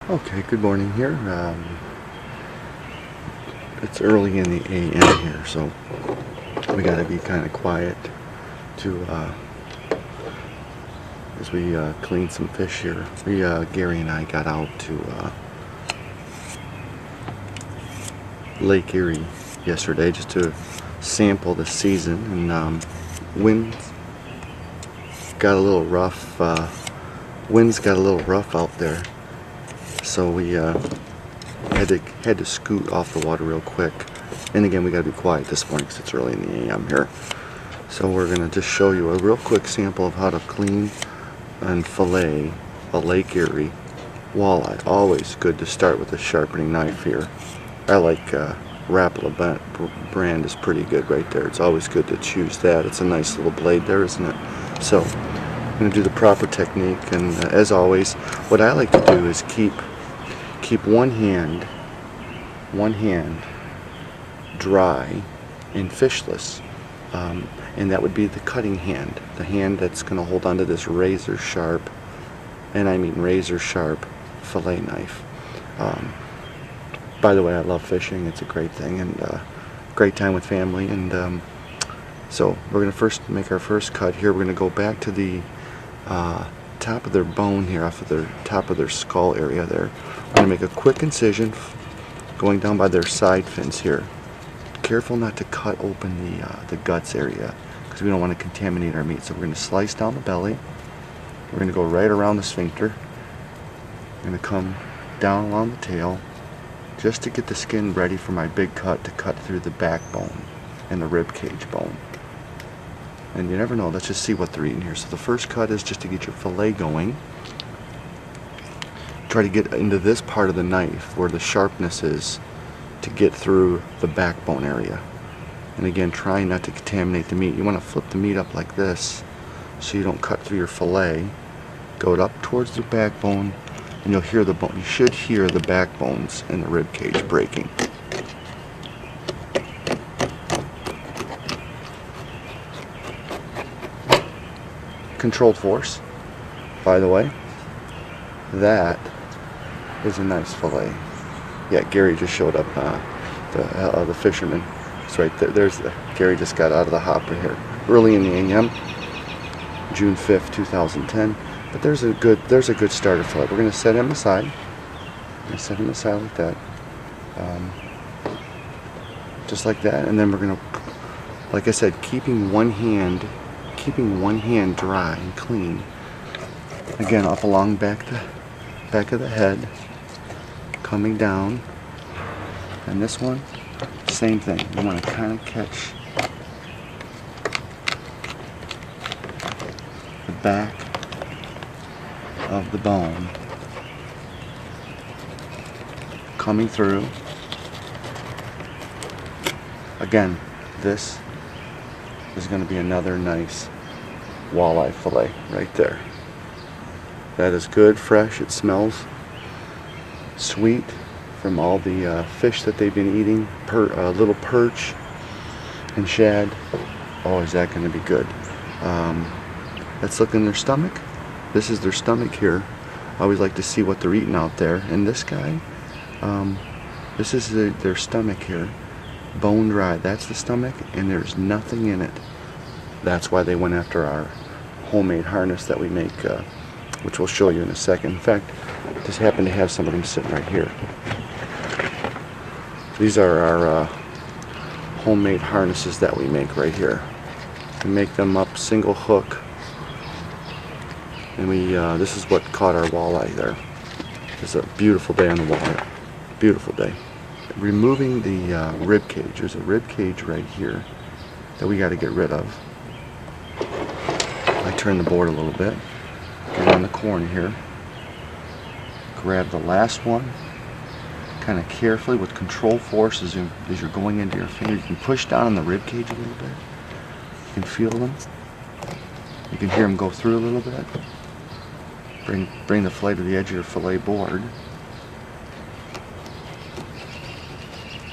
Okay, good morning here. It's early in the AM here, so we got to be kind of quiet to as we clean some fish here. Gary and I got out to Lake Erie yesterday just to sample the season, and winds got a little rough. Winds got a little rough out there. So we had to scoot off the water real quick. And again, we got to be quiet this morning because it's early in the AM here. So we're going to just show you a real quick sample of how to clean and fillet a Lake Erie walleye. Always good to start with a sharpening knife here. I like Rapala brand is pretty good right there. It's always good to choose that. It's a nice little blade there, isn't it? So I'm going to do the proper technique, and as always, what I like to do is keep one hand dry and fishless, and that would be the cutting hand, the hand that's going to hold onto this razor sharp, and I mean razor sharp fillet knife. By the way, I love fishing. It's a great thing, and great time with family. And so we're going to first make our first cut here. We're going to go back to the top of their bone here, off of their top of their skull area there. We're going to make a quick incision going down by their side fins here. Careful not to cut open the guts area, because we don't want to contaminate our meat. So we're going to slice down the belly. We're going to go right around the sphincter. We're going to come down along the tail just to get the skin ready for my big cut to cut through the backbone and the rib cage bone. And you never know, let's just see what they're eating here. So the first cut is just to get your fillet going. Try to get into this part of the knife where the sharpness is to get through the backbone area. And again, try not to contaminate the meat. You want to flip the meat up like this so you don't cut through your fillet. Go it up towards the backbone, and you'll hear the bone. You should hear the backbones and the rib cage breaking. Controlled force, by the way. That is a nice fillet. Yeah, Gary just showed up. The fisherman. It's right there. Gary just got out of the hopper here, early in the AM, June 5th, 2010. But there's a good starter fillet. We're going to set him aside. We're going to set him aside like that, just like that. And then we're going to, like I said, keeping one hand dry and clean. Again, up along back of the head, coming down. And this one, same thing. You want to kind of catch the back of the bone coming through. Again, this is going to be another nice walleye fillet right there. That is good, fresh. It smells sweet from all the fish that they've been eating. Little perch and shad. Oh, is that going to be good? Let's look in their stomach. This is their stomach here. I always like to see what they're eating out there. And this guy, this is their stomach here. Bone dry. That's the stomach, and there's nothing in it. That's why they went after our homemade harness that we make, which we'll show you in a second. In fact, just happen to have some of them sitting right here. These are our homemade harnesses that we make right here. We make them up single hook, and this is what caught our walleye there. It's a beautiful day on the water. Beautiful day. Removing the rib cage. There's a rib cage right here that we got to get rid of. I turn the board a little bit. Get on the corner here. Grab the last one. Kind of carefully with control force as you're going into your finger. You can push down on the rib cage a little bit. You can feel them. You can hear them go through a little bit. Bring the fillet to the edge of your fillet board.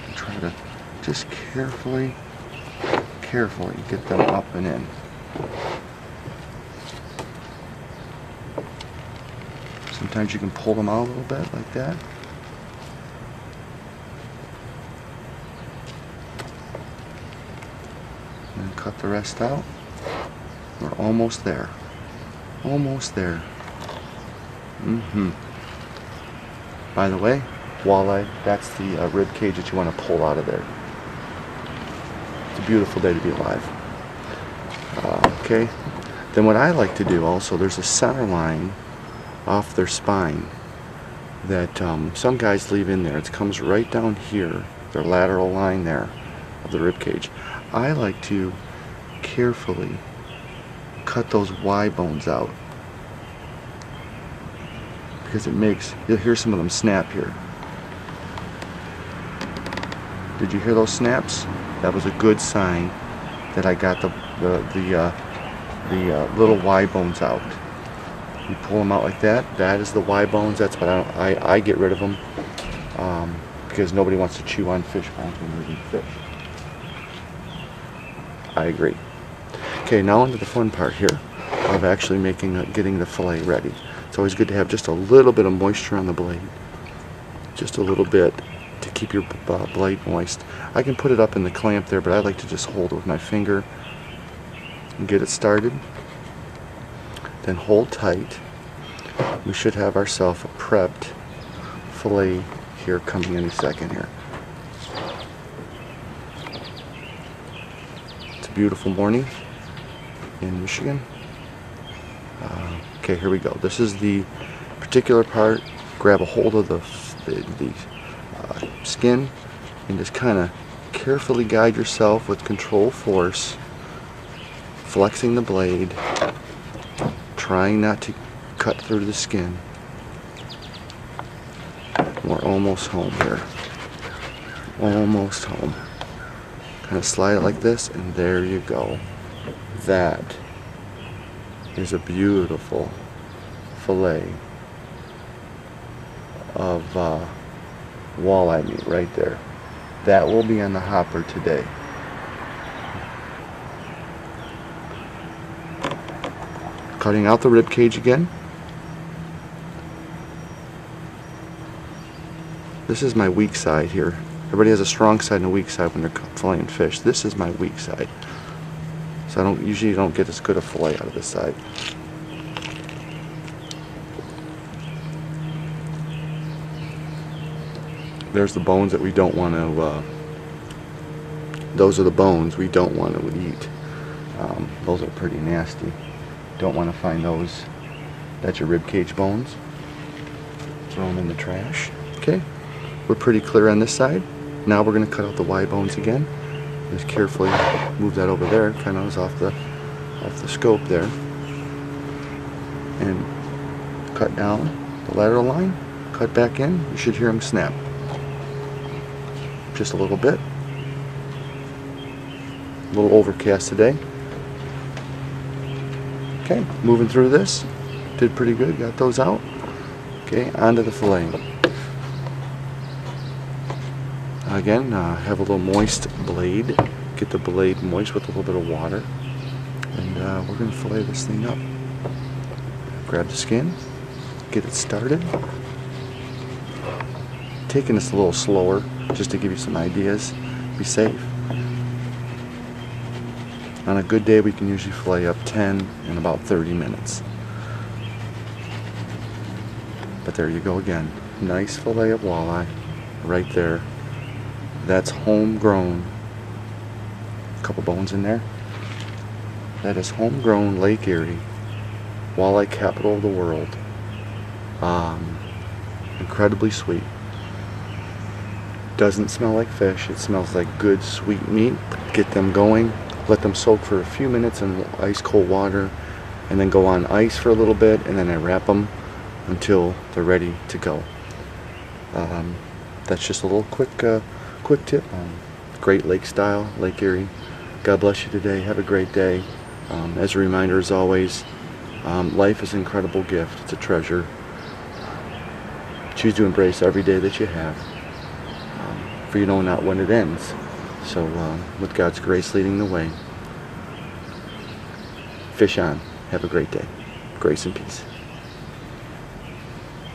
And try to just carefully get them up and in. Some Sometimes you can pull them out a little bit like that. And cut the rest out. We're almost there. Almost there. By the way, walleye, that's the rib cage that you want to pull out of there. It's a beautiful day to be alive. Okay. Then what I like to do also, there's a center line off their spine that some guys leave in there. It comes right down here, their lateral line there of the rib cage. I like to carefully cut those Y bones out because it makes, you'll hear some of them snap here. Did you hear those snaps? That was a good sign that I got the little Y bones out. You pull them out like that. That is the Y bones. That's what I get rid of them because nobody wants to chew on fish bones when you're eating fish. I agree. Okay, now into the fun part here of actually getting the fillet ready. It's always good to have just a little bit of moisture on the blade, just a little bit to keep your blade moist. I can put it up in the clamp there, but I like to just hold it with my finger and get it started. Then hold tight. We should have ourselves a prepped fillet here coming any second here. It's a beautiful morning in Michigan. Okay, here we go. This is the particular part. Grab a hold of the skin and just kind of carefully guide yourself with controlled force, flexing the blade, trying not to cut through the skin. We're almost home here. Almost home. Kind of slide it like this, and there you go. That is a beautiful fillet of walleye meat right there. That will be on the hopper today. Cutting out the rib cage again. This is my weak side here. Everybody has a strong side and a weak side when they're filleting fish. This is my weak side. So I usually don't get as good a fillet out of this side. There's the bones that we don't want to, those are the bones we don't want to eat. Those are pretty nasty. Don't want to find those. That's your rib cage bones. Throw them in the trash. Okay, we're pretty clear on this side. Now we're going to cut out the Y bones again. Just carefully move that over there, kind of off the scope there, and cut down the lateral line. Cut back in. You should hear them snap. Just a little bit. A little overcast today. Okay, moving through this. Did pretty good. Got those out. Okay, onto the fillet. Again, have a little moist blade. Get the blade moist with a little bit of water. And we're going to fillet this thing up. Grab the skin. Get it started. Taking this a little slower just to give you some ideas. Be safe. On a good day, we can usually fillet up 10 in about 30 minutes. But there you go again. Nice fillet of walleye right there. That's homegrown. A couple bones in there. That is homegrown Lake Erie. Walleye capital of the world. Incredibly sweet. Doesn't smell like fish. It smells like good sweet meat. Get them going. Let them soak for a few minutes in ice cold water, and then go on ice for a little bit, and then I wrap them until they're ready to go. That's just a little quick tip on Great Lake style, Lake Erie. God bless you today. Have a great day. As a reminder, as always, life is an incredible gift. It's a treasure. Choose to embrace every day that you have, for you know not when it ends. So with God's grace leading the way, fish on. Have a great day. Grace and peace.